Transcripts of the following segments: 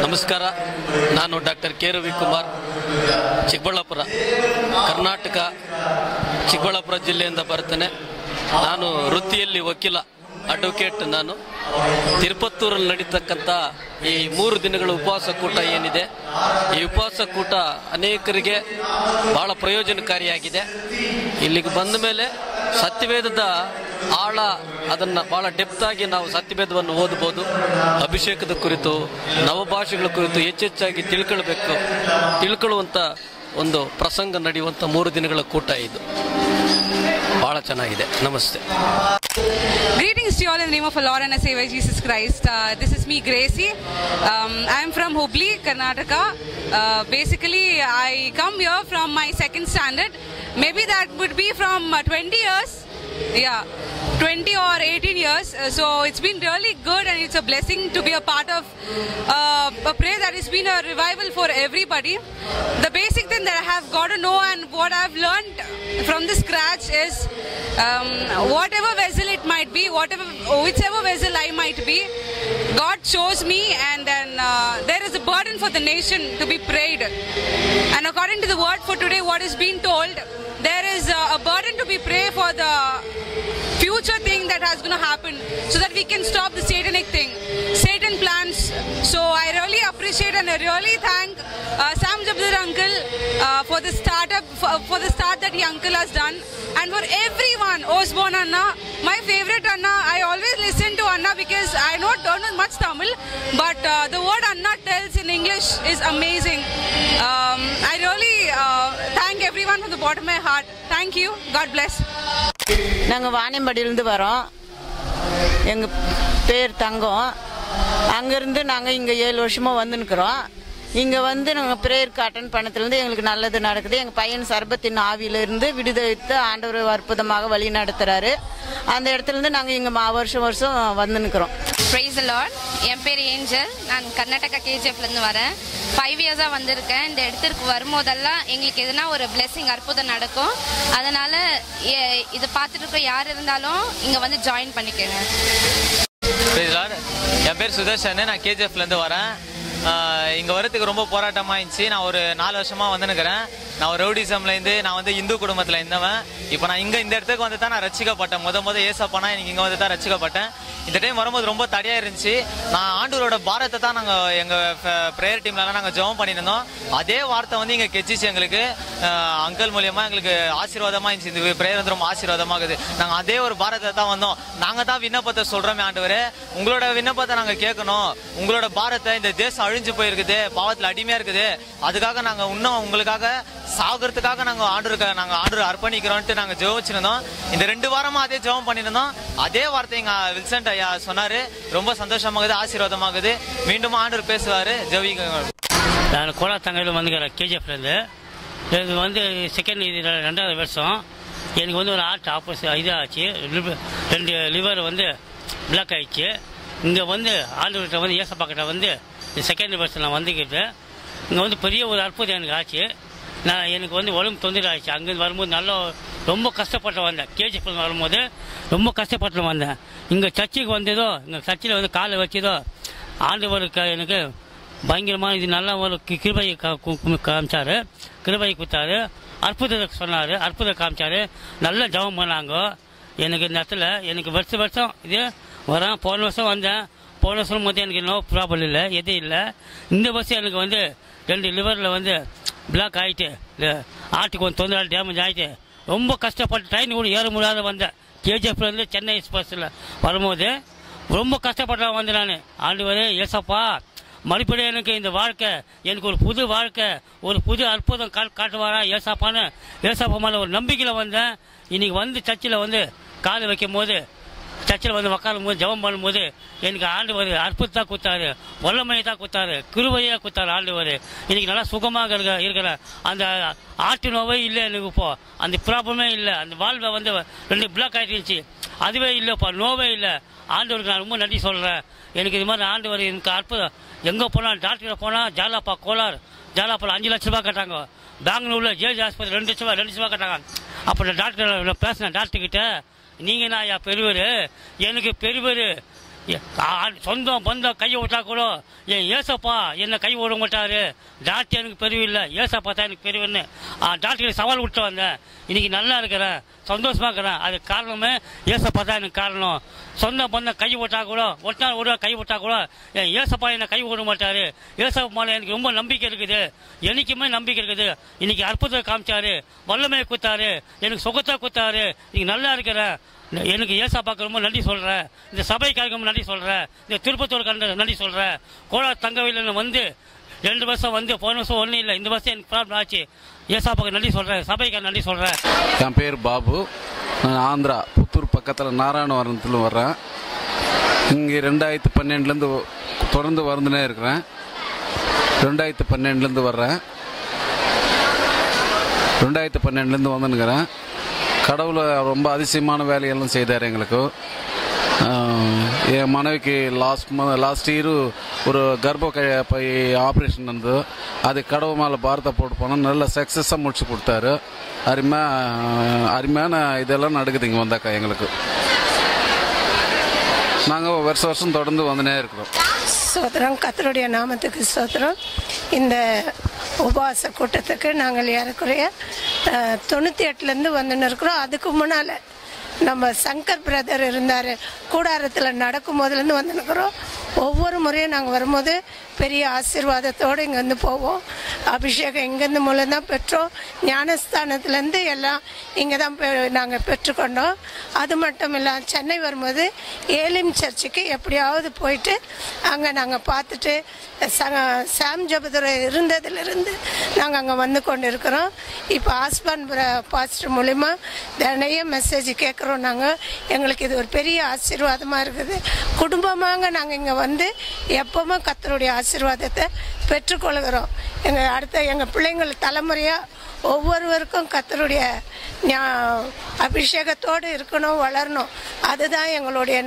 ನಮಸ್ಕಾರ. ನಾನು doctor K Ravikumar, Chikkaballapur, Karnataka, Chikkaballapur ಜಿಲ್ಲೆಯಿಂದ ಬರ್ತೇನೆ. ನಾನು ವೃತ್ತಿಯಲ್ಲಿ ವಕೀಲ, ಅಡ್ವೊಕೇಟ್. ನಾನು ತಿರುಪತ್ತೂರಲ್ಲಿ ನಡೀತಕ್ಕಂಥ ಈ 3 ದಿನಗಳ ಉಪವಾಸ ಕೂಟ ಏನಿದೆ, ಈ ಉಪವಾಸ ಕೂಟ ಅನೇಕರಿಗೆ ಬಹಳ ಪ್ರಯೋಜನಕಾರಿಯಾಗಿದೆ. ಇಲ್ಲಿಗೆ ಬಂದ ಮೇಲೆ ಸತ್ಯವೇದದ ಆಳ, ಅದನ್ನು ಬಹಳ ಡೆಪ್ತ್ ಆಗಿ ನಾವು ಸತ್ಯವೇದವನ್ನು ಓದಬಹುದು. ಅಭಿಷೇಕದ ಕುರಿತು, ನವಭಾಷೆಗಳ ಕುರಿತು ಹೆಚ್ಚೆಚ್ಚಾಗಿ ತಿಳ್ಕೊಳ್ಳುವಂಥ ಒಂದು ಪ್ರಸಂಗ ನಡೆಯುವಂಥ 3 ದಿನಗಳ ಕೂಟ ಇದು. ಬಹಳ ಚೆನ್ನಾಗಿದೆ. ನಮಸ್ತೆ. Greetings to you all in the name of our Lord and our Savior Jesus Christ. This is me, Gracie. I am from Hubli, Karnataka. Basically, I come here from my 2nd standard. Maybe that would be from 20 years. Yeah, 20 or 18 years. So it's been really good, and it's a blessing to be a part of a prayer that has been a revival for everybody. The basic thing that I have got to know and what I've learned from the scratch is whatever vessel it might be, whichever vessel I might be, God chose me, and then there is a burden for the nation to be prayed. And according to the word for today, what is being told, there is a burden to be prayed for the future thing that has going to happen, so that we can stop the satanic thing, Satan plans. So I really appreciate and I really thank Sam Jabdar uncle for the startup, for the start that the uncle has done, and for everyone. Osborne Anna, my favorite Anna. I always listen to Anna because I don't know much Tamil, but the word Anna tells in English is amazing. I really thank everyone from the bottom of my heart. Thank you. God bless. நாங்கள் வாணியம்பாடியிலேருந்து வரோம். எங்கள் பேர் தங்கம். அங்கேருந்து நாங்கள் இங்கே 7 வருஷமாக வந்துன்னுக்குறோம். இங்கே வந்து நாங்கள் ப்ரேயருக்கு அட்டன் பண்ணதுலேருந்து எங்களுக்கு நல்லது நடக்குது. எங்கள் பையன் சர்பத்தின் ஆவியிலிருந்து விடுதலைத்து ஆண்டவர் அற்புதமாக வழி நடத்துகிறாரு. அந்த இடத்துலேருந்து நாங்கள் இங்கே வருஷம் வருஷம் வந்துன்னுக்குறோம். Praise the Lord. என் பேர் ஏஞ்சல். நான் கர்நாடகா கேஜிஎஃப்லேருந்து வரேன். 5 இயர்ஸாக வந்திருக்கேன். இந்த இடத்திற்கு வரும்போதெல்லாம் எங்களுக்கு எதுனா ஒரு பிளெஸிங் அற்புதம் நடக்கும். அதனால் இதை பார்த்துட்டு இருக்க யார் இருந்தாலும் இங்கே வந்து ஜாயின் பண்ணிக்கோங்க. என் பேர் சுதர்ஷன். நான் கேஜிஎஃப்லேருந்து வரேன். இங்கே வரத்துக்கு ரொம்ப போராட்டமாக இருந்துச்சு. நான் ஒரு 4 வருஷமாக வந்துன்னுக்கிறேன். நான் ஒரு ரவுடிசம்லேருந்து நான் வந்து இந்து குடும்பத்தில் இருந்தவன். இப்போ நான் இந்த இடத்துக்கு வந்து தான் நான் ரசிக்கப்பட்டேன். முத ஏசப்பானா எனக்கு இங்கே வந்து தான் ரசிக்கப்பட்டேன். இந்த டைம் வரும்போது ரொம்ப தடையாக இருந்துச்சு. நான் ஆண்டவரோட பாரத்தை தான் நாங்கள் எங்கள் ப்ரேயர் டீம்லலாம் நாங்கள் ஜெபம் பண்ணியிருந்தோம். அதே வார்த்தை வந்து இங்கே கெச்சிச்சு. எங்களுக்கு அங்கிள் மூலியமாக எங்களுக்கு ஆசீர்வாதமாக இருந்துச்சு. இந்த ப்ரேயர் வந்து ரொம்ப ஆசீர்வாதமாகுது. நாங்கள் அதே ஒரு பாரத்தை தான் வந்தோம். நாங்கள் தான் விண்ணப்பத்தை சொல்கிறோமே, ஆண்டவரே உங்களோட விண்ணப்பத்தை நாங்கள் கேட்கணும். உங்களோட பாரத்தை, இந்த தேசம் அழிஞ்சு போயிருக்குது, பாவத்தில் அடிமையாக இருக்குது, அதுக்காக நாங்கள் இன்னும் உங்களுக்காக சாகிறதுக்காக நாங்கள் ஆண்டவர் அர்ப்பணிக்கிறோன்ட்டு நாங்கள் ஜெபிச்சிருந்தோம். இந்த 2 வாரமாக அதே ஜெபம் பண்ணியிருந்தோம். அதே வார்த்தை எங்கள் வில்சன்ட் ஐயா சொன்னார். ரொம்ப சந்தோஷமாகுது, ஆசீர்வாதமாகுது. மீண்டும் ஆண்டவர் பேசுவார். ஜெபிங்க. நான் கோலாத்தங்கையில் வந்துக்கிறேன் கேஜிஎஃப்லேருந்து. இது வந்து செகண்ட், இது 2வது வருஷம். எனக்கு வந்து ஒரு ஹார்ட் ஆப்ரேஷன் இதாகிடுச்சு. 2 லிவர் வந்து பிளாக் ஆகிடுச்சு. இங்கே வந்து ஆண்டவர்கிட்ட வந்து ஏசப்பாக்கிட்ட வந்து செகண்ட் வருஷம் நான் வந்துக்கிட்டு இங்கே வந்து பெரிய ஒரு அற்புதம் எனக்கு ஆச்சு. எனக்கு வந்து உடம்பு தொந்தரவு ஆயிடுச்சு. அங்கேருந்து வரும்போது ரொம்ப கஷ்டப்பட்டு வந்தேன். கேஜிஎஃப் வரும்போது ரொம்ப கஷ்டப்பட்டு வந்தேன். இங்கே சர்ச்சுக்கு வந்ததோ, இங்கே சர்ச்சில் வந்து காலை வச்சதோ ஆண்டவருக்கு எனக்கு பயங்கரமான இது நல்ல ஒரு கிருபை காமிச்சார். கிருபை கொடுத்தாரு. அற்புதத்தை சொன்னார். அற்புதம் காமிச்சார். நல்லா ஜெபம் பண்ணாங்க. எனக்கு இந்த இடத்துல எனக்கு வருஷம் இது வரேன். போன வருஷம் வந்தேன். போன வருஷம் போது எனக்கு நோ ப்ராப்ளம் இல்லை, எதுவும் இல்லை. இந்த வருஷம் எனக்கு வந்து 2 லிவரில் வந்து பிளாக் ஆகிட்டு, ஆட்டுக்கு கொஞ்சம் தொந்தரவு டேமேஜ் ஆகிட்டு ரொம்ப கஷ்டப்பட்டு ட்ரெயின் கூட ஏற முடியாத வந்தேன். கேஜிஎஃப்லேருந்து சென்னை எக்ஸ்பிரஸில் வரும்போது ரொம்ப கஷ்டப்பட்டு வந்தேன் நான். ஆண்டவரே ஏசப்பா, மறுபடியும் எனக்கு இந்த வாழ்க்கை, எனக்கு ஒரு புது வாழ்க்கை, ஒரு புது அற்புதம் காட்டுவாரா ஏசப்பான்னு ஏசப்பா மேலே ஒரு நம்பிக்கையில் வந்தேன். இன்றைக்கி வந்து சர்ச்சில் வந்து காலை வைக்கும் போது, சர்ச்சில் வந்து உட்காரும் போது, ஜெபம் பண்ணும்போது எனக்கு ஆண்டவர் அற்புதத்தான் கொடுத்தாரு, வல்லமையை தான் கொடுத்தாரு, கிருபையாக கொடுத்தாரு ஆண்டவர். இன்னைக்கு நல்லா சுகமாக இருக்கிற அந்த ஆட்டு நோவே இல்லை எனக்கு. இப்போ அந்த ப்ராப்ளமே இல்லை. அந்த வாழ்வை வந்து 2 பிளாக் ஆகிட்டு அதுவே இல்லைப்பா, நோவே இல்லை. ஆண்டவருக்கு நான் ரொம்ப நன்றி சொல்கிறேன். எனக்கு இது மாதிரி ஆண்டவர் எனக்கு அற்புதம். எங்கே போனால் டாக்டரை போனால் ஜாலாப்பா கோலார், ஜாலாப்பால் 5 லட்ச ரூபா கட்டாங்க. பெங்களூரில் ஜேஜி ஆஸ்பத்திரி 2 லட்ச ரூபா கட்டாங்க. அப்போ நான் டாக்டர் பேசினேன். டாக்டர்கிட்ட, நீங்கள் நான் பெரியவர், எனக்கு பெரியவர், சொந்தம் பந்தம் கையை விட்டா கூட என் ஏசப்பா என்னை கை விட மாட்டாரு. டாக்டர் எனக்கு பெரியவில்லை, ஏசப்பா தான் எனக்கு பெரியவன்னு டாக்டருக்கு சவால் விட்டு வந்தேன். இன்னைக்கு நல்லா இருக்கிறேன், சந்தோஷமா இருக்கிறேன். அதுக்கு காரணமே ஏசப்பா தான் எனக்கு காரணம். சொந்த பந்தம் கை விட்டா கூட ஒரு கை விட்டா கூட என் ஏசப்பா என்னை கை விட மாட்டாரு. ஏசப்பா மேலே எனக்கு ரொம்ப நம்பிக்கை இருக்குது, என்னைக்குமே நம்பிக்கை இருக்குது. இன்னைக்கு அற்புதத்தை காமிச்சாரு, வல்லமையை கொடுத்தாரு, எனக்கு சுகத்தை கொடுத்தாரு. இன்னைக்கு நல்லா இருக்கிறேன். எனக்கு ஏசப்பாக்கு ரொம்ப நன்றி சொல்கிறேன். இந்த சபைக்காக ரொம்ப நன்றி சொல்கிறேன். இந்த திருப்பத்தூருக்கு நன்றி சொல்கிறேன். கோலார் தங்கவேலில் வந்து 2 வருஷம் வந்து போன வருஷம் ஒன்றும் இல்லை, இந்த வருஷம் எனக்கு ப்ராப்ளம் ஆச்சு. ஏசப்பாக்கு நன்றி சொல்கிறேன், சபைக்காக நன்றி சொல்கிறேன். என் பேர் பாபு, நான் ஆந்திரா புத்தூர் பக்கத்தில் நாராயணவரத்தில் வர்றேன். இங்கே 2012 தொடர்ந்து வந்துனே இருக்கிறேன். 2012 வர்றேன். 2012 வந்துனுக்கிறேன். கடவுளை ரொம்ப அதிசயமான வேலையெல்லாம் செய்தார் எங்களுக்கு. என் மனைவிக்கு லாஸ்ட் இயர் ஒரு கர்ப்பப்பை ஆப்ரேஷன் இருந்தது. அது கடவுள் மேலே பாரத்தை போட்டு போனால் நல்ல சக்ஸஸாக முடிச்சு கொடுத்தாரு. அருமையான இதெல்லாம் நடக்குது இங்கே வந்தாக்கா எங்களுக்கு. நாங்கள் வருஷம் தொடர்ந்து வந்துனே இருக்கிறோம். ஸ்தோத்திரம், கர்த்தருடைய நாமத்துக்கு ஸ்தோத்திரம். இந்த உபவாச கூட்டத்துக்கு நாங்கள் ஏறக்குறைய 98 வந்துன்னு இருக்கிறோம். அதுக்கு முன்னால் நம்ம சங்கர் பிரதர் இருந்தார், கூடாரத்தில் நடக்கும் போதுலேருந்து வந்துன்னுக்கிறோம். ஒவ்வொரு முறையும் நாங்கள் வரும்போது பெரிய ஆசீர்வாதத்தோடு இங்கேருந்து போவோம். அபிஷேகம் இங்கேருந்து மூலம் தான் பெற்றோம். ஞானஸ்தானத்துலேருந்து எல்லாம் இங்கே தான் நாங்கள் பெற்றுக்கொண்டோம். அது மட்டும் இல்லை, சென்னை வரும்போது ஏலிம் சர்ச்சுக்கு எப்படியாவது போயிட்டு அங்கே நாங்கள் பார்த்துட்டு சாம் ஜபதுரை இருந்ததுலேருந்து நாங்கள் அங்கே வந்து கொண்டு இருக்கிறோம். இப்போ ஆஸ்பான் பாஸ்டர் மூலிமா நிறைய மெசேஜ் கேட்குறோம். நாங்கள் எங்களுக்கு இது ஒரு பெரிய ஆசீர்வாதமாக இருக்குது. குடும்பமாக நாங்கள் இங்கே வந்து எப்பவுமே கர்த்தருடைய ஆசீர்வாதத்தை பெற்றுக்கொள்கிறோம். எங்கள் பிள்ளைங்கள் தலைமுறையாக ஒவ்வொருவருக்கும் கர்த்தருடைய அபிஷேகத்தோடு இருக்கணும், வளரணும். அதுதான் எங்களுடைய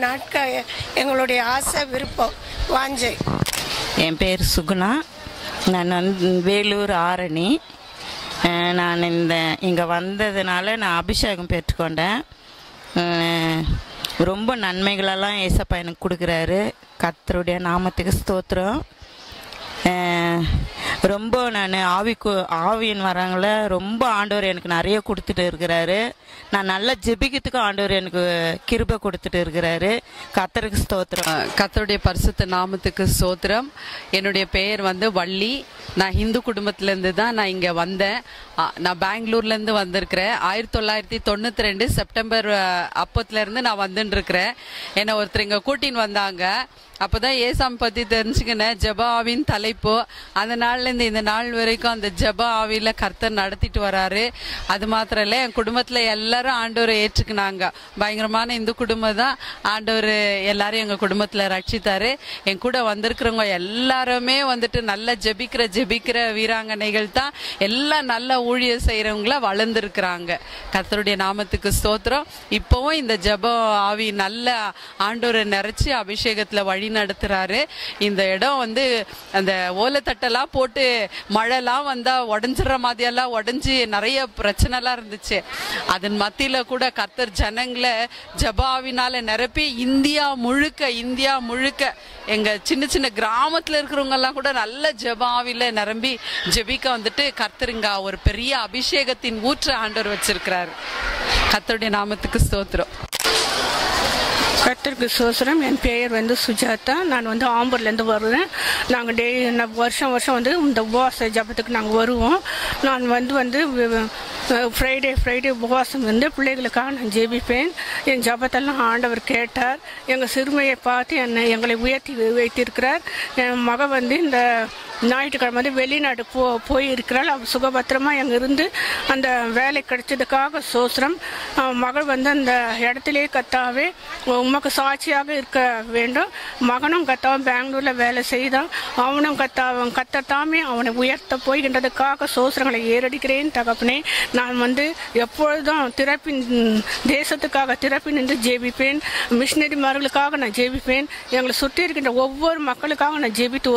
எங்களுடைய ஆசை, விருப்பம், வாஞ்சை. என் பேர் சுகுணா, நான் வேலூர் ஆரணி. நான் இங்கே வந்ததுனால நான் அபிஷேகம் பெற்றுக்கொண்டேன். ரொம்ப நன்மைகளெல்லாம் ஏசப்பா எனக்கு கொடுக்குறாரு. கர்த்தருடைய நாமத்துக்கு ஸ்தோத்திரம். ரொம்ப நான் ஆவியின் வராங்கள ரொம்ப ஆண்டவர் எனக்கு நிறைய கொடுத்துட்டு இருக்கிறாரு. நான் நல்லா ஜெபிக்கிறதுக்கு ஆண்டவர் எனக்கு கிருபை கொடுத்துட்டு இருக்கிறாரு. கர்த்தருக்கு ஸ்தோத்திரம். கர்த்தருடைய பரிசுத்த நாமத்துக்கு ஸ்தோத்திரம். என்னுடைய பெயர் வள்ளி. நான் இந்து குடும்பத்திலேருந்து தான் நான் இங்கே வந்தேன். நான் பெங்களூர்லேருந்து வந்திருக்கிறேன். 1992 செப்டம்பர் அப்பத்துலேருந்து நான் வந்துட்டுருக்கிறேன். என்னை ஒருத்தர் இங்கே கூட்டின்னு வந்தாங்க. அப்போதான் ஏசாம் பற்றி தெரிஞ்சுக்கினேன். ஜெப ஆவின் தலைப்பு. அந்த நாள்லேருந்து இந்த நாள் வரைக்கும் அந்த ஜெப ஆவியில் கர்த்தர் நடத்திட்டு வராரு. அது மாத்திரம் இல்லை, என் குடும்பத்தில் எல்லாரும் ஆண்டவரை ஏற்றுக்கினாங்க. பயங்கரமான இந்து குடும்பம் தான். ஆண்டவர் எல்லாரும் எங்கள் குடும்பத்தில் ரட்சித்தாரு. என் கூட வந்திருக்கிறவங்க எல்லாருமே நல்லா ஜெபிக்கிற வீராங்கனைகள் தான். எல்லாம் நல்ல ஊழியர் செய்கிறவங்கள வளர்ந்துருக்குறாங்க. கர்த்தருடைய நாமத்துக்கு ஸ்தோத்திரம். இப்போவும் இந்த ஜெப ஆவி நல்ல ஆண்டவரை நிறைச்சி அபிஷேகத்தில் வழி நடத்துறாரு. இந்த இடம் அந்த ஓலைத்தட்டெல்லாம் போட்டு மழைலாம் வந்தா உடஞ்சிடுற மாதிரியெல்லாம் உடஞ்சி நிறைய பிரச்சனைலாம் இருந்துச்சு. அதன் மத்தியில கூட கர்த்தர் ஜனங்களை ஜபாவினால நிரப்பி இந்தியா முழுக்க எங்க சின்ன சின்ன கிராமத்துல இருக்கிறவங்க எல்லாம் கூட நல்ல ஜபாவில நிரம்பி ஜெபிக்க கர்த்தருங்க ஒரு பெரிய அபிஷேகத்தின் ஊற்று ஆண்டவர் வச்சிருக்கிறாரு. கர்த்தருடைய நாமத்துக்கு ஸ்தோத்திரம். கர்த்தருக்கு ஸ்தோத்திரம். என் பெயர் சுஜாதா. நான் ஆம்பூர்லேருந்து வருவேன். நாங்கள் வருஷம் இந்த உபவாச ஜபத்துக்கு நாங்கள் வருவோம். நான் ஃப்ரைடே உபவாசம் பிள்ளைகளுக்காக நான் ஜெபிப்பேன். என் ஜபத்தெல்லாம் ஆண்டவர் கேட்டார். எங்கள் சிறுமையை பார்த்து எங்களை உயர்த்தி வைத்திருக்கிறார். என் மக இந்த ஞாயிற்றுக்கிழமை வெளிநாடு போயிருக்கிறாள். அவள் சுகபத்திரமாக எங்கே இருந்து அந்த வேலை கிடைச்சதுக்காக சோத்திரம். மகள் அந்த இடத்திலே கத்தாவே உமக்கு சாட்சியாக இருக்க வேண்டும். மகனும் கத்தாவும் பெங்களூரில் வேலை செய்தான். அவனும் கத்தாமே அவனை உயர்த்த போய்கின்றதுக்காக சோத்திரங்களை ஏறடிக்கிறேன் தகப்பனே. நான் எப்பொழுதும் தேசத்துக்காக திறப்பி நின்று ஜெபிப்பேன். மிஷினரிமார்களுக்காக நான் ஜெபிப்பேன். எங்களை சுற்றி இருக்கின்ற ஒவ்வொரு மக்களுக்காக நான் ஜெபித்து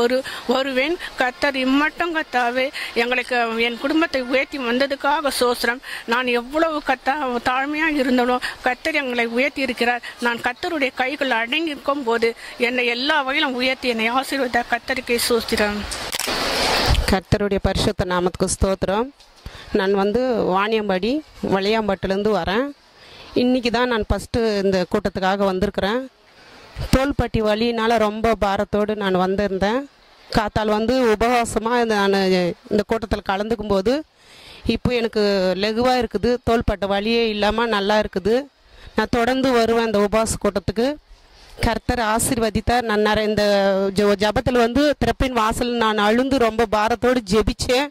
வருவேன். கத்தர் இம்மட்டும் கத்தாவே எங்களுக்கு என் குடும்பத்தை உயர்த்தி வந்ததுக்காக சோஸ்திரம். நான் எவ்வளவு தாழ்மையாக இருந்தாலும் கத்தர் எங்களை உயர்த்தி இருக்கிறார். நான் கத்தருடைய கைகள் அடங்கி இருக்கும் போது என்னை எல்லா வகையிலும் உயர்த்தி என்னை ஆசீர்வதித்த கத்தருக்கே சோஸ்திரம். கர்த்தருடைய பரிசுத்த நாமத்துக்கு ஸ்தோத்திரம். நான் வாணியம்பாடி வளையாம்பட்டிலேருந்து வரேன். இன்றைக்கி தான் நான் ஃபஸ்ட்டு இந்த கூட்டத்துக்காக வந்திருக்கிறேன். தோள்பட்டி வலியினால் ரொம்ப பாரத்தோடு நான் வந்திருந்தேன். காத்தால் உபவாசமாக நான் இந்த கூட்டத்தில் கலந்துக்கும் போது இப்போ எனக்கு லெகுவாக இருக்குது. தோள்பட்டை வலியே இல்லாமல் நல்லா இருக்குது. நான் தொடர்ந்து வருவேன் இந்த உபவாச கூட்டத்துக்கு. கர்த்தர் ஆசீர்வதித்தார். நான் நிறைய இந்த ஜபத்தில் திறப்பின் வாசல் நான் அழுந்து ரொம்ப பாரத்தோடு ஜெபிச்சேன்.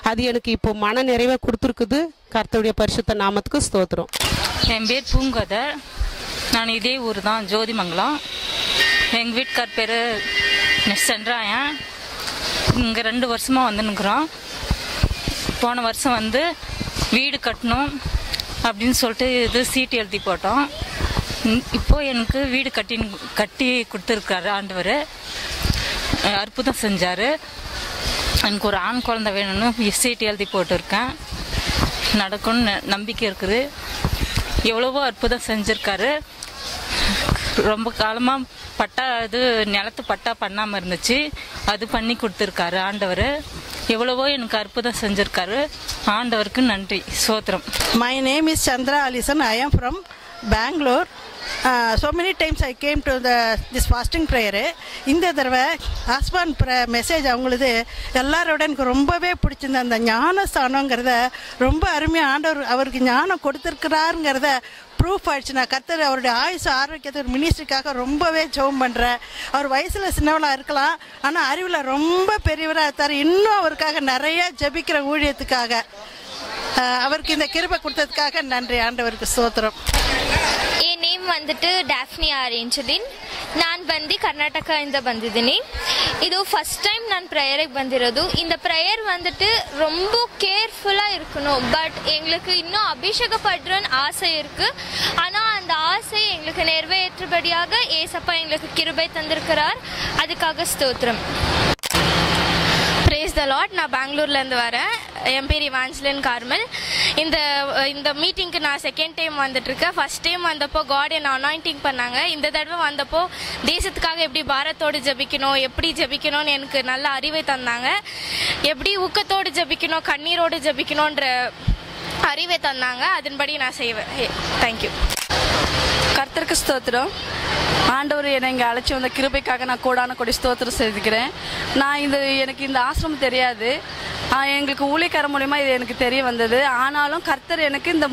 அது எனக்கு இப்போ மன நிறைவை கொடுத்துருக்குது. கர்த்தருடைய பரிசுத்த நாமத்துக்கு ஸ்தோத்திரம். என் பேர் பூங்கதர். நான் இதே ஊர் தான், ஜோதிமங்கலம். எங்கள் வீட்டுக்கார் பேர் சென்றாயன். இங்கே 2 வருஷமாக வந்துன்னுக்குறோம். போன வருஷம் வீடு கட்டணும் அப்படின்னு சொல்லிட்டு இது சீட்டு எழுதி போட்டோம். இப்போது எனக்கு வீடு கட்டி கொடுத்துருக்காரு ஆண்டவர். அற்புதம் செஞ்சார். எனக்கு ஒரு ஆண் குழந்தை வேணும்னு சீட்டு எழுதி போட்டிருக்கேன். நடக்கும்னு நம்பிக்கை இருக்குது. எவ்வளவோ அற்புதம் செஞ்சுருக்காரு. ரொம்ப காலமாக நிலத்து பட்டா பண்ணாமல் இருந்துச்சு, அது பண்ணி கொடுத்துருக்காரு ஆண்டவர். எவ்வளவோ எனக்கு அற்புதம் செஞ்சுருக்காரு. ஆண்டவருக்கு நன்றி, ஸ்தோத்திரம். My name is Chandra Alison. I am from Bangalore. So many times I came to this fasting prayer. இந்த தடவை ஹஸ்பண்ட் மெசேஜ் அவங்களது எல்லாரோட எனக்கு ரொம்பவே பிடிச்சிருந்த அந்த ஞானஸ்தானங்கிறத ரொம்ப அருமையாக ஆண்டவர் அவருக்கு ஞானம் கொடுத்துருக்கிறாருங்கிறத ப்ரூஃப் ஆயிடுச்சு. நான் கர்த்தர் அவருடைய ஆயுசு ஆரோக்கியத்தை ஒரு மினிஸ்ட்ரிக்காக ரொம்பவே ஜெபம் பண்ணுறேன். அவர் வயசில் சின்னவளாக இருக்கலாம், ஆனால் அறிவில் ரொம்ப பெரியவராக இருக்கார். இன்னும் அவருக்காக நிறைய ஜெபிக்கிற ஊழியத்துக்காக அவருக்கு இந்த கிருபை கொடுத்ததுக்காக நன்றி. ஆண்டவருக்கு ஸ்தோத்திரம். என் நேம் ಡ್ಯಾಫ್ನಿ ಆರ್ ಏಂಜಲಿನ್. ನಾನು ಕರ್ನಾಟಕದಿಂದ ಬಂದಿದ್ದೀನಿ. ಇದು ಫಸ್ಟ್ ಟೈಮ್ ನಾನು ப்ரேயருக்கு ಬಂದಿರೋದು. இந்த ப்ரேயர் ரொம்ப கேர்ஃபுல்லாக இருக்கணும். பட் எங்களுக்கு இன்னும் அபிஷேகப்படுறன்னு ஆசை இருக்கு. ஆனால் அந்த ஆசை எங்களுக்கு நிறைவேற்றபடியாக ஏசப்பா எங்களுக்கு கிருபை தந்திருக்கிறார். அதுக்காக ஸ்தோத்திரம். பிரேஸ் த லார்ட். நான் பெங்களூர்லேருந்து வரேன். என் பேர் இவாஞ்சலின் கார்மல். இந்த மீட்டிங்க்கு நான் செகண்ட் டைம் வந்துட்டுருக்கேன். ஃபர்ஸ்ட் டைம் வந்தப்போ காட் என்னை அனாயிண்டிங் பண்ணாங்க. இந்த தடவை வந்தப்போ தேசத்துக்காக எப்படி பாரத்தோடு ஜபிக்கணும், எப்படி ஜபிக்கணும்னு எனக்கு நல்ல அறிவை தந்தாங்க. எப்படி ஊக்கத்தோடு ஜபிக்கணும், கண்ணீரோடு ஜபிக்கணுன்ற அறிவை தந்தாங்க. அதன்படி நான் செய்வேன். தேங்க்யூ. கர்த்தருக்கு ஸ்தோத்திரம். ஆண்டவர் என்னை இங்கே அழைச்சி வந்த கிருபைக்காக நான் கோடான கொடி ஸ்தோத்திரம் செஞ்சுக்கிறேன். நான் எனக்கு இந்த ஆசிரமம் தெரியாது. எங்களுக்கு ஊழியக்கார மூலிமா இது எனக்கு தெரிய வந்தது. ஆனாலும் கர்த்தர் எனக்கு இந்த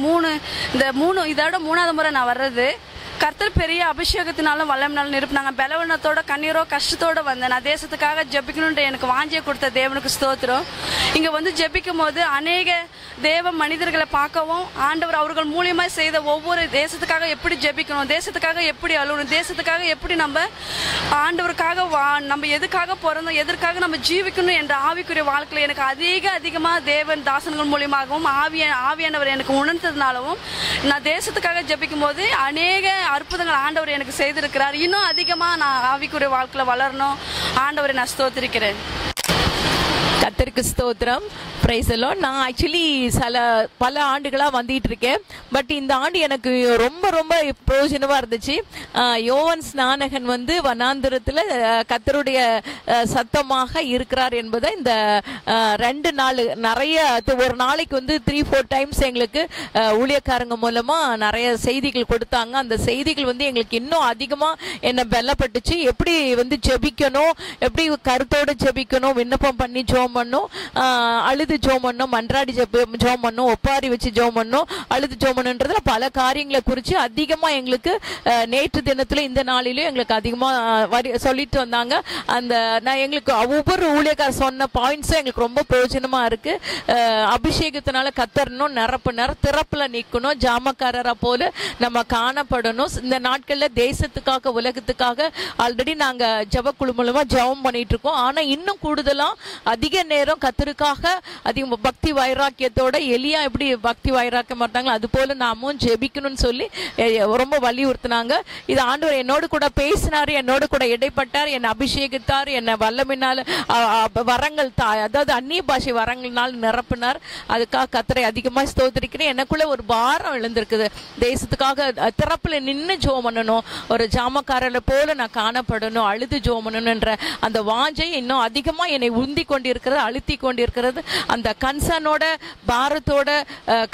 மூணு இதோட 3வது முறை நான் வர்றது. கர்த்தர் பெரிய அபிஷேகத்தினாலும் வல்லம்னாலும் நிரப்பினாங்க. பலவீனத்தோட கண்ணீரோ கஷ்டத்தோடு வந்தேன். நான் தேசத்துக்காக ஜெபிக்கணுன்ற எனக்கு வாஞ்சியை கொடுத்த தேவனுக்கு ஸ்தோத்திரம். இங்கே ஜெபிக்கும் போது அநேக தேவ மனிதர்களை பார்க்கவும் ஆண்டவர் அவர்கள் மூலியமாக செய்த ஒவ்வொரு தேசத்துக்காக எப்படி ஜெபிக்கணும், தேசத்துக்காக எப்படி அழுகணும், தேசத்துக்காக எப்படி நம்ம ஆண்டவருக்காக நம்ம எதுக்காக பிறந்தோம், எதற்காக நம்ம ஜீவிக்கணும் என்ற ஆவிக்குரிய வாழ்க்கையில் எனக்கு அதிகமாக தேவன் தாசன்கள் மூலியமாகவும் ஆவியானவர் எனக்கு உணர்ந்ததுனாலவும் நான் தேசத்துக்காக ஜெபிக்கும் போது அநேக அற்புதங்கள் ஆண்டவர் எனக்கு செய்திருக்கிறார். இன்னும் அதிகமாக நான் ஆவிக்குரிய வாழ்க்கையில் வளரணும். ஆண்டவரை நான் ஸ்தோத்திரிக்கிறேன். கர்த்தருக்கு ஸ்தோத்திரம். பிரைஸ் எல்லாம். நான் ஆக்சுவலி பல ஆண்டுகளாக வந்துட்டு இருக்கேன். பட் இந்த ஆண்டு எனக்கு ரொம்ப பிரயோஜனமாக இருந்துச்சு. யோவான் ஸ்நானகன் வனாந்திரத்தில் கர்த்தருடைய சத்தமாக இருக்கிறார் என்பதை இந்த 2 நாள் நிறைய ஒரு நாளைக்கு 3-4 டைம்ஸ் எங்களுக்கு ஊழியக்காரங்க மூலமாக நிறைய செய்திகள் கொடுத்தாங்க. அந்த செய்திகள் எங்களுக்கு இன்னும் அதிகமாக என்னை பலப்பட்டுச்சு. எப்படி ஜெபிக்கணும், எப்படி கருத்தோடு ஜெபிக்கணும், விண்ணப்பம் பண்ணி ஜெபம் பண்ணும், அழுது ஜெபம் பண்ணும், மன்றாடி ஜெபம் பண்ணும், ஒப்பாரி வச்சு ஜெபம் பண்ணும், அழுது ஜெபம் பண்ணுன்றதுல பல காரியங்களை குறித்து அதிகமாக எங்களுக்கு நேற்று தினத்தில் இந்த நாளிலும் எங்களுக்கு அதிகமாக சொல்லிட்டு வந்தாங்க. அந்த நான் எங்களுக்கு ஒவ்வொரு ஊழியக்கார சொன்ன பாயிண்ட்ஸும் எங்களுக்கு ரொம்ப பிரயோஜனமாக இருக்கு. அபிஷேகத்தினால கத்தரணும், திறப்புல நிற்கணும், ஜாமக்காரரா போல நம்ம காணப்படணும். இந்த நாட்களில் தேசத்துக்காக உலகத்துக்காக ஆல்ரெடி நாங்கள் ஜெபக்குழு மூலமா ஜெபம் பண்ணிட்டு இருக்கோம். ஆனால் இன்னும் கூடுதலாக அதிக நேரம் கத்தருக்காக அதிக பக்தி வைராக்கியத்தோட எலியா எப்படி பக்தி வைராக்கியம் மாட்டாங்களோ அது போல நாமும் ஜெபிக்கணும்னு சொல்லி ரொம்ப வலியுறுத்தினாங்க. இது ஆண்டவர் என்னோடு கூட பேசினாரு, என்னோடு கூட இடைப்பட்டார், என்னை அபிஷேகித்தார், என்னை வல்லமினால் வரங்கள் அதாவது அந்நிய பாஷை வரங்கள்னால் நிரப்பினார். அதுக்காக கத்தரை அதிகமாக ஸ்தோத்திரிக்கிறேன். எனக்குள்ள ஒரு பாரம் எழுந்திருக்குது. தேசத்துக்காக திறப்புல நின்று ஜெபம் பண்ணணும், ஒரு ஜாமக்காரரை போல நான் காணப்படணும், அழுது ஜெபம் பண்ணணும்ன்ற அந்த வாஞ்சை இன்னும் அதிகமா என்னை உந்தி கொண்டிருக்கிறது, அழுத்தி கொண்டிருக்கிறது. அந்த கன்சர்னோட பாரத்தோட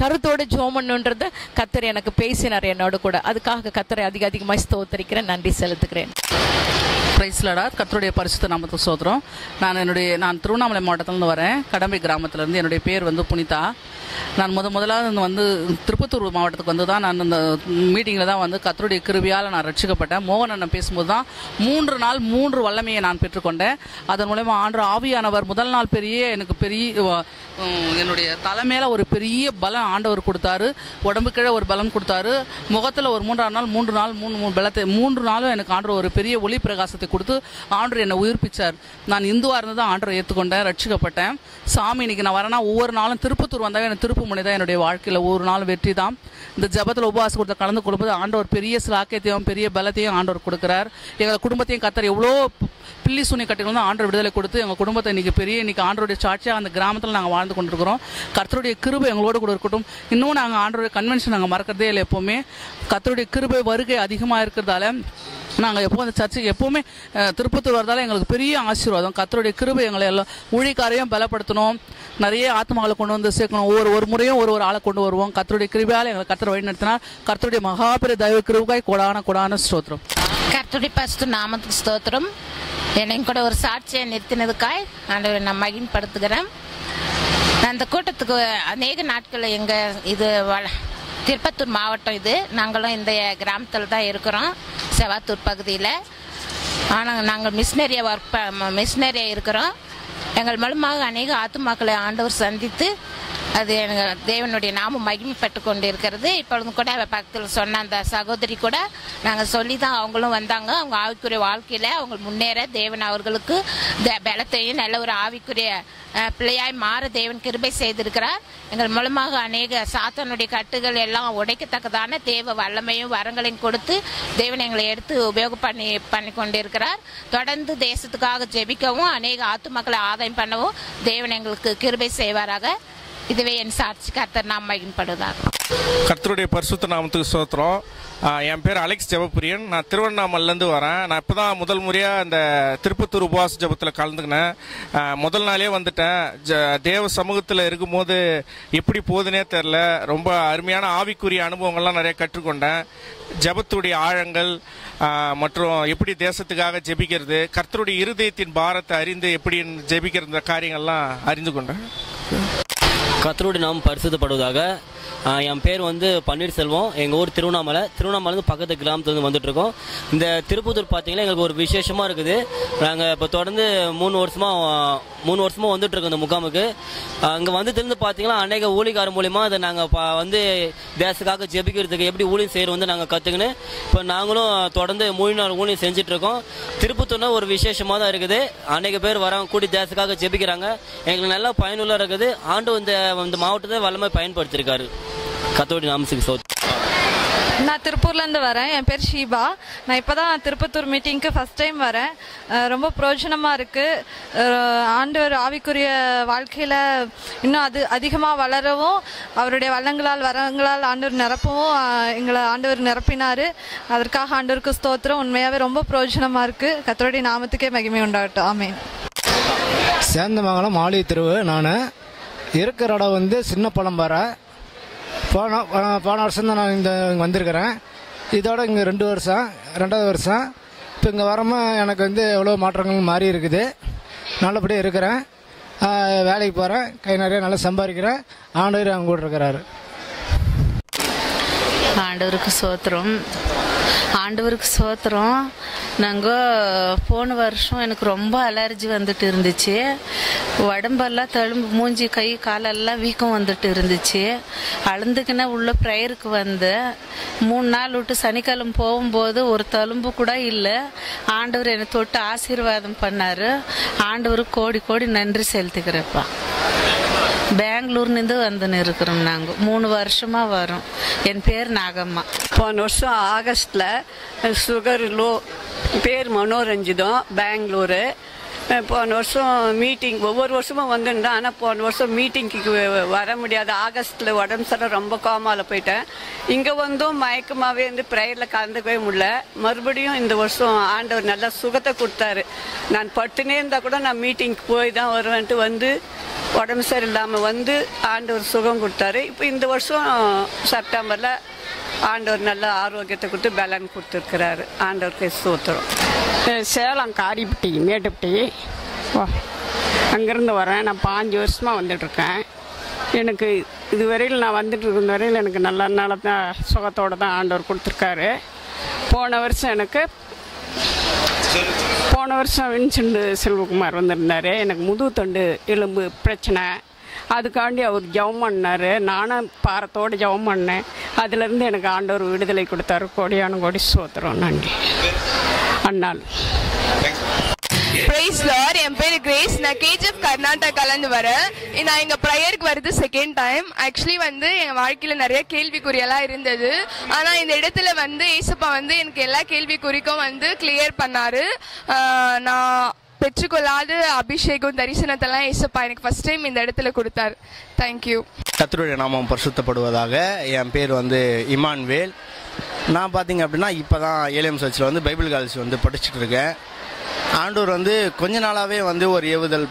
கருத்தோட ஜெபம் பண்ணணுன்றது கத்தர் எனக்கு பேசினார் என்னோட கூட. அதுக்காக கத்தரை அதிகமாக ஸ்தோத்திரிக்கிறேன், நன்றி செலுத்துகிறேன். பிரைஸ்லடா, கர்த்தருடைய பரிசுத்த நாமத்துக்கு ஸ்தோத்திரம். நான் திருவண்ணாமலை மாவட்டத்திலிருந்து வரேன், கடம்பை கிராமத்திலேருந்து. என்னுடைய பேர் வந்து புனிதா. நான் முதலாவது வந்து திருப்பத்தூர் மாவட்டத்துக்கு வந்து தான் நான் இந்த மீட்டிங்கில் தான் வந்து கர்த்தருடைய கிருபையால் நான் ரட்சிக்கப்பட்டேன். மோகன் அண்ணன் பேசும்போது தான் 3 நாள் 3 வல்லமையை நான் பெற்றுக்கொண்டேன். அதன் மூலமா ஆவியானவர் முதல் நாள் எனக்கு என்னுடைய தலைமையில ஒரு பெரிய பலம் ஆண்டவர் கொடுத்தாரு, உடம்பு கீழே ஒரு பலம் கொடுத்தாரு, முகத்தில் ஒரு 3ஆம் நாள் 3 நாள் 3 பலத்தை 3 நாளும் எனக்கு ஆண்டவர் ஒரு பெரிய ஒளி பிரகாசத்தை கொடுத்து ஆண்டவர் என்னை உயிர்ப்பிச்சார். நான் இந்துவா இருந்து தான் ஆண்டவர் ஏற்றுக்கொண்டேன், ரட்சிக்கப்பட்டேன். சாமி இன்னைக்கு நான் வரேன்னா ஒவ்வொரு நாளும் திருப்பத்தூர் வந்தாவே எனக்கு திருப்பு முனை தான் என்னுடைய வாழ்க்கையில் ஒவ்வொரு நாள் வெற்றி தான். இந்த ஜபத்தில் உபவாசம் கொடுத்த கலந்து கொடுக்கும்போது ஆண்டவர் பெரிய சிலாக்கியத்தையும் பெரிய பலத்தையும் ஆண்டவர் கொடுக்குறார். எங்கள் குடும்பத்தையும் கத்தர் எவ்வளோ பில்லி சூனி கட்டிகள் வந்து ஆண்டவர் விடுதலை கொடுத்து எங்கள் குடும்பத்தை இன்னைக்கு ஆண்டருடைய சாட்சியாக அந்த கிராமத்தில் நாங்கள் வாழ்ந்து கொண்டிருக்கிறோம். கர்த்தருடைய கிருபை எங்களோட கூட இருக்கட்டும். இன்னும் நாங்கள் ஆண்டருடைய கன்வென்ஷன் நாங்கள் மறக்கிறதே இல்லை. எப்போவுமே கர்த்தருடைய கிருபை வருகை அதிகமாக இருக்கிறதால நாங்கள் எப்போ அந்த சர்ச்சுக்கு எப்போவுமே திருப்பத்தூர் வரதால எங்களுக்கு பெரிய ஆசீர்வாதம். கர்த்தருடைய கிருபை எங்களை எல்லாம் ஊழியக்காரையும் பலப்படுத்தணும், நிறைய ஆத்மாக்களை கொண்டு வந்து சேர்க்கணும். ஒரு முறையும் ஒரு ஆளை கொண்டு வருவோம். கர்த்தருடைய கிருபையால் எங்களை கர்த்தர் வழி நடத்தினார். கர்த்தருடைய மகாபெரிய தயவு கிருபைக்காய் கொடான ஸ்தோத்திரம். கர்த்தருடைய பரிசுத்த நாமத்துக்கு ஸ்தோத்திரம். என்னையும் கூட ஒரு சாட்சியை நிறுத்தினதுக்காய் நான் மகிழ்ப்படுத்துகிறேன். அந்த கூட்டத்துக்கு அநேக நாட்கள் இது திருப்பத்தூர் மாவட்டம், இது நாங்களும் இந்த கிராமத்தில் தான் இருக்கிறோம், செவாத்தூர் பகுதியில். ஆனால் நாங்கள் மிஷினரியாக இருக்கிறோம். எங்கள் மூலமாக அநேக ஆத்துமாக்களை ஆண்டவர் சந்தித்து அது எங்கள் தேவனுடைய நாமம் மகிமைப்பட்டு கொண்டு இருக்கிறது. இப்பொழுது கூட பக்கத்தில் சொன்ன அந்த சகோதரி கூட நாங்கள் சொல்லி தான் அவங்களும் வந்தாங்க. அவங்க ஆவிக்குரிய வாழ்க்கையில் அவங்க முன்னேற தேவன் அவர்களுக்கு பலத்தையும் நல்ல ஒரு ஆவிக்குரிய பிள்ளையாய் மாற தேவன் கிருபை செய்திருக்கிறார். எங்கள் மூலமாக அநேக சாத்தானுடைய கட்டுகள் எல்லாம் உடைக்கத்தக்கதான தேவ வல்லமையும் வரங்களையும் கொடுத்து தேவன் எங்களை எடுத்து உபயோகம் பண்ணி கொண்டிருக்கிறார். தொடர்ந்து தேசத்துக்காக ஜெபிக்கவும் அநேக ஆத்துமக்களை ஆதாயம் பண்ணவும் தேவன் எங்களுக்கு கிருபை செய்வாராக. இதுவே என் சாட்சி. கர்த்தர் நாம் மகிமைப்படுவதாக. கர்த்தருடைய பரிசுத்த நாமத்துக்கு ஸ்தோத்திரம். என் பேர் அலெக்ஸ் ஜெபப்பிரியன். நான் திருவண்ணாமலேருந்து வரேன். நான் இப்போ தான் முதல் முறையாக இந்த திருப்பத்தூர் உபவாச ஜபத்தில் கலந்துக்கினேன். முதல் நாளே வந்துட்டேன். தேவ சமூகத்தில் இருக்கும்போது எப்படி போகுதுன்னே தெரில. ரொம்ப அருமையான ஆவிக்குரிய அனுபவங்கள்லாம் நிறைய கற்றுக்கொண்டேன். ஜபத்துடைய ஆழங்கள் மற்றும் எப்படி தேசத்துக்காக ஜெபிக்கிறது, கர்த்தருடைய இருதயத்தின் பாரத்தை அறிந்து எப்படி ஜெபிக்கிற காரியங்கள்லாம் அறிந்து கொண்டேன். கர்த்தருடைய நாமம் பரிசுத்தப்படுவதாக. என் பேர் வந்து பன்னீர்செல்வம். எங்கள் ஊர் திருவண்ணாமலேருந்து பக்கத்து கிராமத்துலேருந்து வந்துட்டுருக்கோம். இந்த திருப்பத்தூர் பார்த்தீங்கன்னா எங்களுக்கு ஒரு விசேஷமாக இருக்குது. நாங்கள் இப்போ தொடர்ந்து 3 வருஷமாக வந்துட்டுருக்கோம் இந்த முகாமுக்கு. அங்கே வந்து தெரிந்து பார்த்தீங்கன்னா அநேக ஊழியக்காரர் மூலிமா அதை நாங்கள் வந்து தேசத்துக்காக ஜெபிக்கிறதுக்கு எப்படி ஊழியம் செய்கிற வந்து நாங்கள் கற்றுக்கின்னு இப்போ நாங்களும் தொடர்ந்து 3 நாள் ஊழியம் செஞ்சிட்ருக்கோம். திருப்பத்தூர்னா ஒரு விசேஷமாக தான் இருக்குது. அநேக பேர் வராங்க, கூடி தேசத்துக்காக ஜெபிக்கிறாங்க. எங்களுக்கு நல்லா பயனுள்ள இருக்குது. ஆண்டு இந்த மாவட்டத்தை வல்லமை பயன்படுத்தியிருக்காரு. கர்த்தருடைய நாமத்துக்கு ஸ்தோத்திரம். நான் திருப்பூர்லேருந்து வரேன். என் பேர் ஷீபா. நான் இப்போ தான் திருப்பத்தூர் மீட்டிங்க்கு ஃபஸ்ட் டைம் வரேன். ரொம்ப பிரயோஜனமாக இருக்குது. ஆண்டவர் ஆவிக்குரிய வாழ்க்கையில் இன்னும் அதிகமாக வளரவும் அவருடைய வரங்களால் ஆண்டவர் நிரப்பவும் எங்களை ஆண்டவர் நிரப்பினார். அதற்காக ஆண்டவருக்கு ஸ்தோத்திரம். உண்மையாகவே ரொம்ப பிரயோஜனமாக இருக்குது. கர்த்தருடைய நாமத்துக்கே மகிமை உண்டாகட்டும். ஆமென். சேந்தமங்கலம் ஆலய தெருவு. நான் இருக்கிற இடம் வந்து சின்ன பழம்பாறை. போன வருஷம் தான் நான் இங்கே வந்திருக்கிறேன். இதோட இங்கே 2 வருஷம். இப்போ இங்கே வரமாக எனக்கு வந்து எவ்வளோ மாற்றங்கள் மாறி இருக்குது. நல்லபடியாக இருக்கிறேன். வேலைக்கு போகிறேன், கை நிறைய நல்லா சம்பாதிக்கிறேன். ஆண்டவர் அவங்க கூட இருக்கிறாரு. ஆண்டவருக்கு ஸ்தோத்திரம். ஆண்டவருக்கு ஸ்தோத்திரம். நாங்கள் போன வருஷம் எனக்கு ரொம்ப அலர்ஜி வந்துட்டு இருந்துச்சு. உடம்பெல்லாம் தழும்பு, மூஞ்சி கை காலெல்லாம் வீக்கம் வந்துட்டு இருந்துச்சு. அழுந்துக்கினா உள்ள ப்ரேயருக்கு வந்து 3 நாள் விட்டு சனிக்கிழமை போகும்போது ஒரு தழும்பு கூட இல்லை. ஆண்டவர் என்னை தொட்டு ஆசீர்வாதம் பண்ணார். ஆண்டவருக்கு கோடி கோடி நன்றி செலுத்திக்கிறேப்பா. பெங்களூர்லேருந்து வந்துன்னு இருக்கிறோம். நாங்கள் 3 வருஷமாக வரோம். என் பேர் நாகம்மா. போன வருஷம் ஆகஸ்டில் சுகர் லோ, பேர் மனோரஞ்சிதம், பெங்களூரு. போன வருஷம் மீட்டிங் ஒவ்வொரு வருஷமும் வந்துருந்தேன். ஆனால் போன வருஷம் மீட்டிங்க்கு வர முடியாது. ஆகஸ்ட்டில் உடம்பு சரி ரொம்ப கோமாவில் போயிட்டேன். இங்கே வந்தும் மயக்கமாகவே இருந்து ப்ரேயரில் கலந்துக்கவே முடியல. மறுபடியும் இந்த வருஷம் ஆண்டவர் நல்லா சுகத்தை கொடுத்தாரு. நான் படுத்துனே இருந்தால் கூட நான் மீட்டிங்க்கு போய் தான் வருவேன்ட்டு வந்து உடம்பு சரியில்லாமல் வந்து ஆண்டவர் சுகம் கொடுத்தாரு. இப்போ இந்த வருஷம் செப்டம்பரில் ஆண்டவர் நல்ல ஆரோக்கியத்தை கொடுத்து பலன் கொடுத்துருக்கிறாரு. ஆண்டவருக்கு ஸ்தோத்திரம். சேலம் காரிப்பட்டி மேட்டுப்பட்டி அங்கேருந்து வரேன். நான் 5 வருஷமாக வந்துட்டுருக்கேன். எனக்கு இதுவரையில் நான் வந்துட்டு இருந்த வரையில் எனக்கு நல்ல தான் சுகத்தோடு தான் ஆண்டவர் கொடுத்துருக்காரு. போன வருஷம் வின்சென்ட் செல்வகுமார் வந்திருந்தார். எனக்கு முதுகுத்தண்டு எலும்பு பிரச்சனை, அதுக்காண்டி அவர் ஜெபம் பண்ணார். நானும் பாரத்தோடு ஜெபம் பண்ணேன். அதிலிருந்து எனக்கு ஆண்டவர் விடுதலை கொடுத்தாரு. கோடியான கோடி ஸ்தோத்திரம். நன்றி. அண்ணாள். Price Lord. என் பேர் கிரேஸ். நான் கேஜிஎஃப் கர்நாடகாலேருந்து வரேன். நான் இங்கே ப்ரேயருக்கு வருது செகண்ட் டைம். ஆக்சுவலி வந்து என் வாழ்க்கையில் நிறைய கேள்விக்குறியெல்லாம் இருந்தது. ஆனால் இந்த இடத்துல வந்து ஏசப்பா வந்து எனக்கு எல்லா கேள்விக்குறிக்கும் வந்து கிளியர் பண்ணாரு. நான் பெற்றுக்கொள்ளாத அபிஷேகம் தரிசனத்தெல்லாம் ஏசப்பா எனக்கு ஃபர்ஸ்ட் டைம் இந்த இடத்துல கொடுத்தாரு. தேங்க்யூ. கர்த்தருடைய நாமம் பரிசுத்தப்படுவதாக. என் பேர் வந்து இமான்வேல். நான் பார்த்தீங்க அப்படின்னா இப்போ தான் ஏலியம் சர்ச்சில் வந்து பைபிள் காலேஜ் வந்து படிச்சுட்டு இருக்கேன். ஆண்டவர் வந்து கொஞ்ச நாளாகவே வந்து ஒரு ஏவுதல்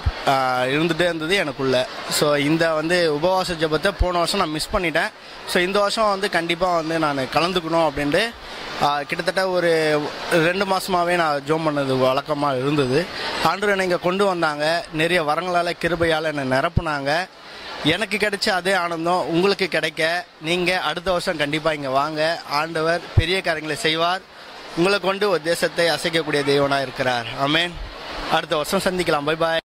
இருந்துகிட்டே இருந்தது எனக்குள்ள. ஸோ இந்த வந்து உபவாச ஜெபத்தை போன வருஷம் நான் மிஸ் பண்ணிட்டேன். ஸோ இந்த வருஷம் வந்து கண்டிப்பாக வந்து நான் கலந்துக்கணும் அப்படின்ட்டு கிட்டத்தட்ட ஒரு 2 மாதமாகவே நான் ஜோம் பண்ணது வழக்கமாக இருந்தது. ஆண்டவர் என்னை இங்கே கொண்டு வந்தாங்க. நிறைய வரங்களால் கிருபையால் என்னை நிரப்புனாங்க. எனக்கு கிடைச்ச அதே ஆனந்தம் உங்களுக்கு கிடைக்க நீங்கள் அடுத்த வருஷம் கண்டிப்பாக இங்கே வாங்க. ஆண்டவர் பெரிய காரியங்களை செய்வார். உங்களை கொண்டு ஒரு தேசத்தை அசைக்கக்கூடிய தெய்வனாக இருக்கிறார். ஆமென். அடுத்த வருஷம் சந்திக்கலாம். Bye bye.